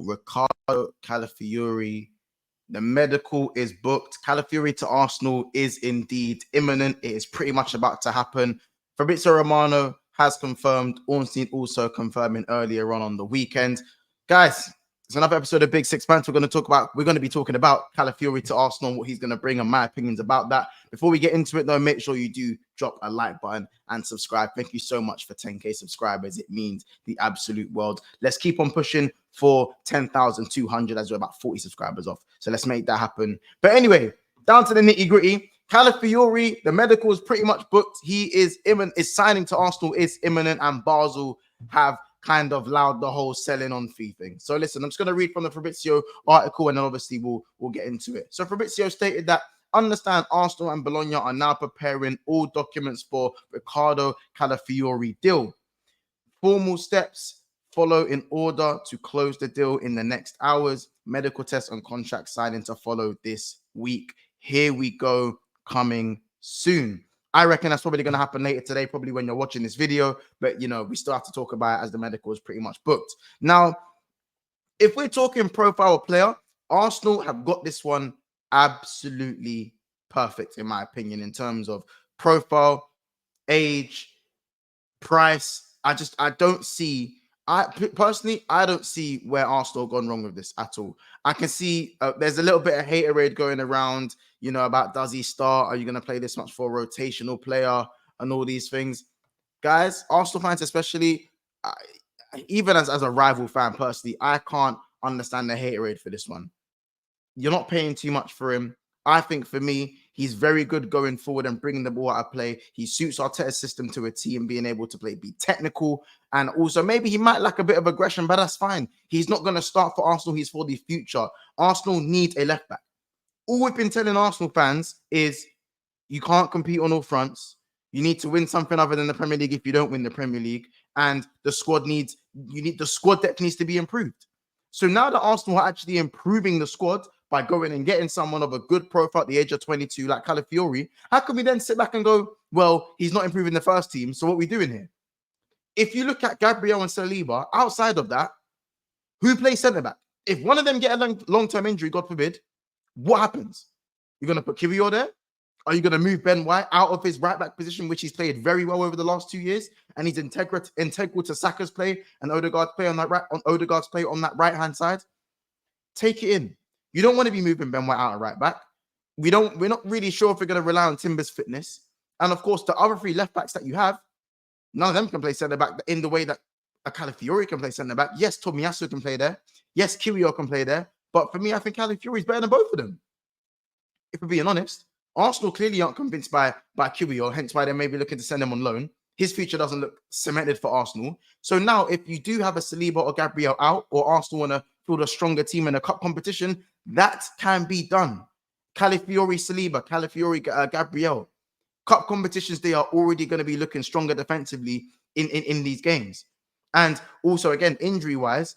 Ricardo Calafiori, the medical is booked. Calafiori to Arsenal is indeed imminent. It is pretty much about to happen. Fabrizio Romano has confirmed. Ornstein also confirming earlier on the weekend. Guys, it's another episode of Big Six Pants. We're going to be talking about Calafiori to Arsenal, what he's going to bring, and my opinions about that. Before we get into it, though, make sure you do drop a like button and subscribe. Thank you so much for 10K subscribers. It means the absolute world. Let's keep on pushing for 10,200 as we're about 40 subscribers off. So let's make that happen. But anyway, down to the nitty gritty. Calafiori, the medical is pretty much booked. He is imminent. His signing to Arsenal is imminent, and Basel have kind of allowed the whole selling on fee thing. So listen, I'm just going to read from the Fabrizio article, and then obviously we'll get into it. So Fabrizio stated that understand Arsenal and Bologna are now preparing all documents for Ricardo Calafiori deal. Formal steps follow in order to close the deal in the next hours. Medical tests and contract signing to follow this week. Here we go, coming soon. I reckon that's probably going to happen later today, probably when you're watching this video. But, we still have to talk about it as the medical is pretty much booked. Now, if we're talking profile player, Arsenal have got this one absolutely perfect, in my opinion, in terms of profile, age, price. I don't see where Arsenal gone wrong with this at all. I can see there's a little bit of haterade going around, about does he start? Are you going to play this much for a rotational player and all these things? Guys, Arsenal fans especially, even as a rival fan personally, I can't understand the haterade for this one. You're not paying too much for him. I think for me, he's very good going forward and bringing the ball out of play. He suits Arteta's system to a T and being able to be technical. And also maybe he might lack a bit of aggression, but that's fine. He's not going to start for Arsenal. He's for the future. Arsenal need a left back. All we've been telling Arsenal fans is you can't compete on all fronts. You need to win something other than the Premier League if you don't win the Premier League. And the squad depth needs to be improved. So now that Arsenal are actually improving the squad by going and getting someone of a good profile at the age of 22 like Calafiori, how can we then sit back and go, well, he's not improving the first team, so what are we doing here? If you look at Gabriel and Saliba, outside of that, who plays centre-back? If one of them get a long-term injury, God forbid, what happens? You're going to put Kiwior there? Are you going to move Ben White out of his right-back position, which he's played very well over the last 2 years, and he's integral to Saka's play and Odegaard's play on that right-hand side? Take it in. You don't want to be moving Ben White out of right-back. We're not really sure if we're going to rely on Timber's fitness. And of course, the other three left-backs that you have, none of them can play centre-back in the way that a Calafiori can play centre-back. Yes, Tomiyasu can play there. Yes, Kiwior can play there. But for me, I think Calafiori is better than both of them. If we're being honest, Arsenal clearly aren't convinced by Kiwior, hence why they may be looking to send him on loan. His future doesn't look cemented for Arsenal. So now, if you do have a Saliba or Gabriel out, or Arsenal want to field a stronger team in a cup competition, that can be done. Calafiori, Saliba, Calafiori, Gabriel. Cup competitions, they are already going to be looking stronger defensively in these games. And also, again, injury-wise,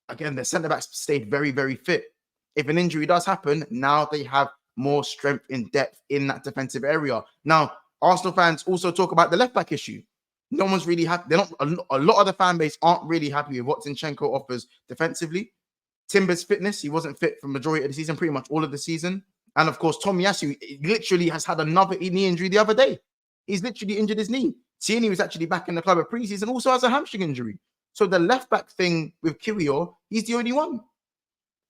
again, the centre-backs stayed very, very fit. If an injury does happen, now they have more strength in depth in that defensive area. Now, Arsenal fans also talk about the left-back issue. No one's really happy. They're not. A lot of the fan base aren't really happy with what Zinchenko offers defensively. Timber's fitness, he wasn't fit for the majority of the season, pretty much all of the season. And of course, Tomiyasu literally has had another knee injury the other day. He's literally injured his knee. Tierney was actually back in the club at preseason, also has a hamstring injury. So the left-back thing with Kiwior, he's the only one.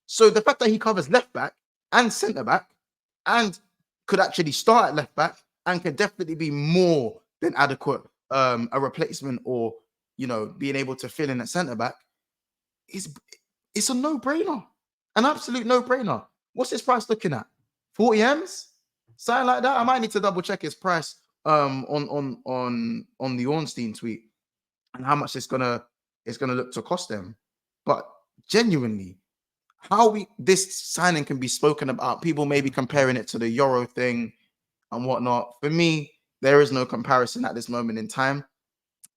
So the fact that he covers left-back and centre-back and could actually start at left-back and can definitely be more than adequate a replacement or, being able to fill in at centre-back, it's a no-brainer. An absolute no-brainer. What's his price looking at? 40 M's? Something like that? I might need to double-check his price on the Ornstein tweet and how much it's gonna look to cost them. But genuinely, this signing can be spoken about, people may be comparing it to the Euro thing and whatnot. For me, there is no comparison at this moment in time.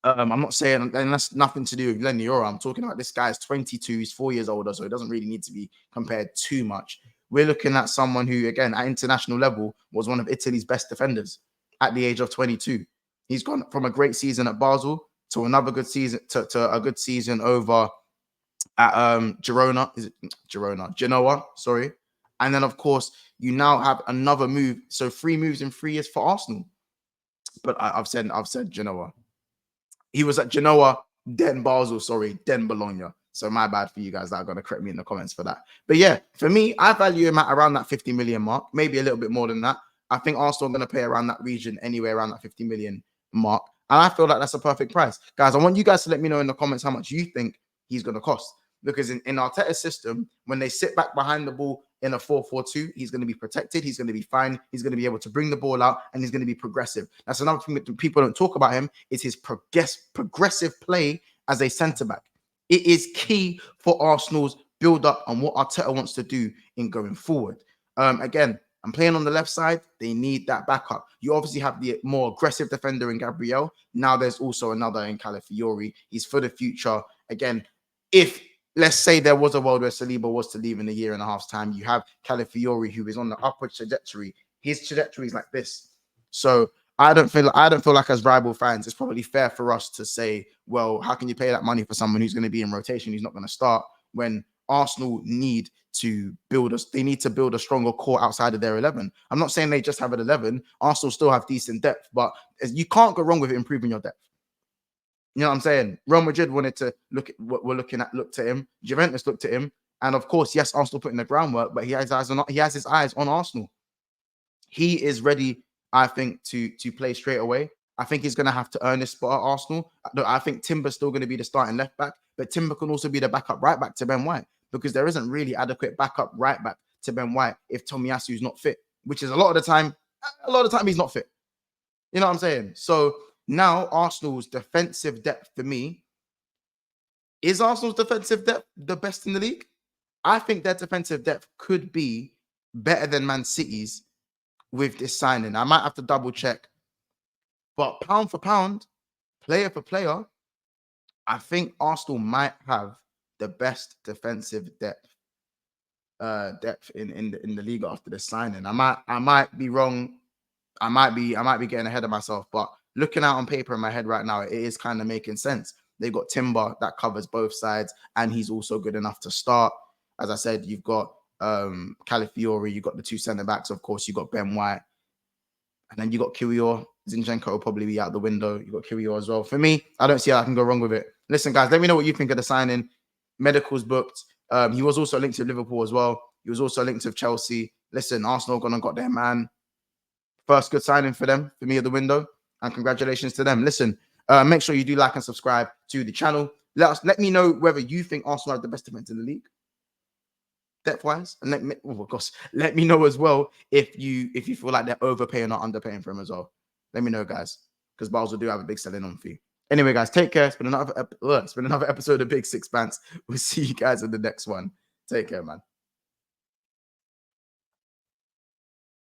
I'm not saying, and that's nothing to do with Lenny Euro. I'm talking about this guy's 22, he's 4 years older, so it doesn't really need to be compared too much. We're looking at someone who, again, at international level, was one of Italy's best defenders at the age of 22. He's gone from a great season at Basel to another good season, to a good season over at Girona. Is it Girona? Genoa, sorry. And then of course you now have another move. So 3 moves in 3 years for Arsenal. But I've said Genoa. He was at Genoa, then Basel, sorry, then Bologna. So my bad for you guys that are going to correct me in the comments for that. But yeah, for me, I value him at around that 50 million mark, maybe a little bit more than that. I think Arsenal are going to pay around that region anywhere around that 50 million mark. And I feel like that's a perfect price. Guys, I want you guys to let me know in the comments how much you think he's going to cost. Because in Arteta's system, when they sit back behind the ball in a 4-4-2, he's going to be protected. He's going to be fine. He's going to be able to bring the ball out, and he's going to be progressive. That's another thing that people don't talk about him is his progressive play as a centre back. It is key for Arsenal's build up and what Arteta wants to do in going forward. Again, I'm playing on the left side. They need that backup. You obviously have the more aggressive defender in Gabriel. Now there's also another in Calafiori. He's for the future. Again, if let's say there was a world where Saliba was to leave in a year and a half's time, you have Calafiori who is on the upward trajectory. His trajectory is like this. So I don't feel like as rival fans, it's probably fair for us to say, well, how can you pay that money for someone who's going to be in rotation, who's not going to start, when Arsenal need to build us? They need to build a stronger core outside of their 11. I'm not saying they just have an 11. Arsenal still have decent depth, but you can't go wrong with improving your depth. You know what I'm saying? Real Madrid wanted to look at what we're looking at, looked at him. Juventus looked at him. And of course, yes, Arsenal put in the groundwork, but he has his eyes on Arsenal. He is ready, I think, to play straight away. I think he's going to have to earn his spot at Arsenal. I think Timber's still going to be the starting left back, but Timber can also be the backup right back to Ben White, because there isn't really adequate backup right back to Ben White if Tomiyasu's not fit, which is a lot of the time he's not fit. You know what I'm saying? So now Arsenal's defensive depth for me, is Arsenal's defensive depth the best in the league? I think their defensive depth could be better than Man City's with this signing. I might have to double check, but pound for pound, player for player, I think Arsenal might have the best defensive depth in the league after the signing. I might be wrong. I might be getting ahead of myself, but looking out on paper in my head right now, it is kind of making sense. They've got Timber that covers both sides, and he's also good enough to start. As I said, you've got Calafiori, you've got the 2 centre backs, of course, you've got Ben White, and then you got Kyrgios. Zinchenko will probably be out the window. You got Kyrgios as well. For me, I don't see how I can go wrong with it. Listen, guys, let me know what you think of the signing. Medicals booked. He was also linked to Liverpool as well. He was also linked to Chelsea. Listen, Arsenal gone and got their man. First good signing for them, for me, of the window. And congratulations to them. Listen, make sure you do like and subscribe to the channel. Let me know whether you think Arsenal have the best defense in the league, depth-wise. And let me know as well if you feel like they're overpaying or underpaying for him as well. Let me know, guys, because Basel do have a big selling on fee. Anyway, guys, take care. It's been another episode of Big Sixpence. We'll see you guys in the next one. Take care, man.